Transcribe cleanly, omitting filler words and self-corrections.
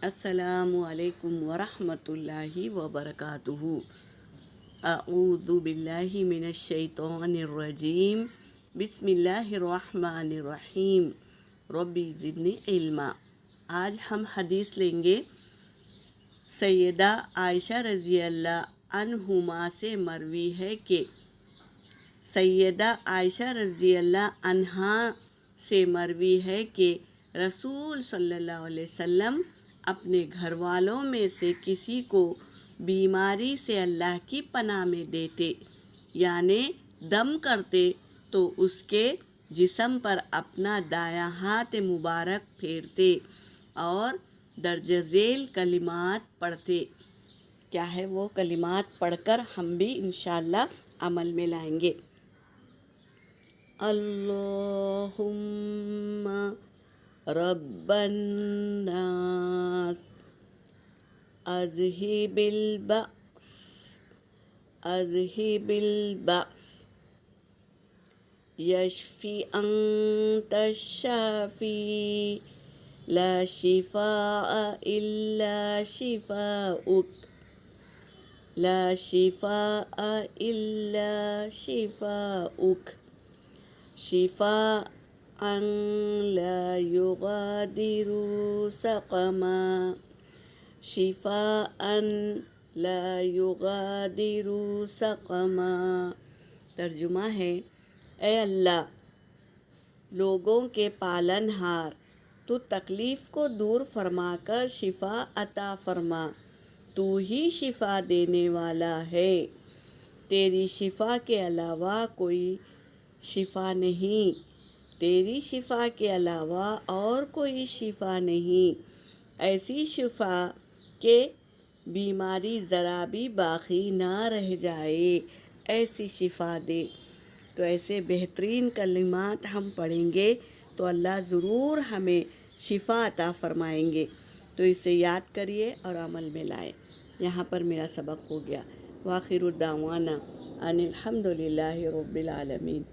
السلام علیکم ورحمۃ اللہ وبرکاتہ۔ اعوذ باللہ من الشیطان الرجیم، بسم اللہ الرحمن الرحیم، ربی زدنی علما۔ آج ہم حدیث لیں گے سیدہ عائشہ رضی اللہ عنہما سے مروی ہے کہ سیدہ عائشہ رضی اللہ عنہا سے مروی ہے کہ رسول صلی اللہ علیہ وسلم اپنے گھر والوں میں سے کسی کو بیماری سے اللہ کی پناہ میں دیتے، یعنی دم کرتے تو اس کے جسم پر اپنا دایاں ہاتھ مبارک پھیرتے اور درج ذیل کلمات پڑھتے۔ کیا ہے وہ کلمات پڑھ کر ہم بھی انشاءاللہ عمل میں لائیں گے۔ اللہم رب الناس اذہب البأس یشفی انت الشافی لا شفاء الا شفاؤک لا شفاء الا شفاؤک شفاء لا یغادر سقما شفاء لا یغادر سقما۔ ترجمہ ہے، اے اللہ، لوگوں کے پالن ہار، تو تکلیف کو دور فرما کر شفا عطا فرما، تو ہی شفا دینے والا ہے، تیری شفا کے علاوہ کوئی شفا نہیں، تیری شفا کے علاوہ اور کوئی شفا نہیں، ایسی شفا کہ بیماری ذرا بھی باقی نہ رہ جائے، ایسی شفا دے۔ تو ایسے بہترین کلمات ہم پڑھیں گے تو اللہ ضرور ہمیں شفا عطا فرمائیں گے، تو اسے یاد کریے اور عمل میں لائیں۔ یہاں پر میرا سبق ہو گیا۔ وآخر الدعوانا ان الحمد للہ رب العالمین۔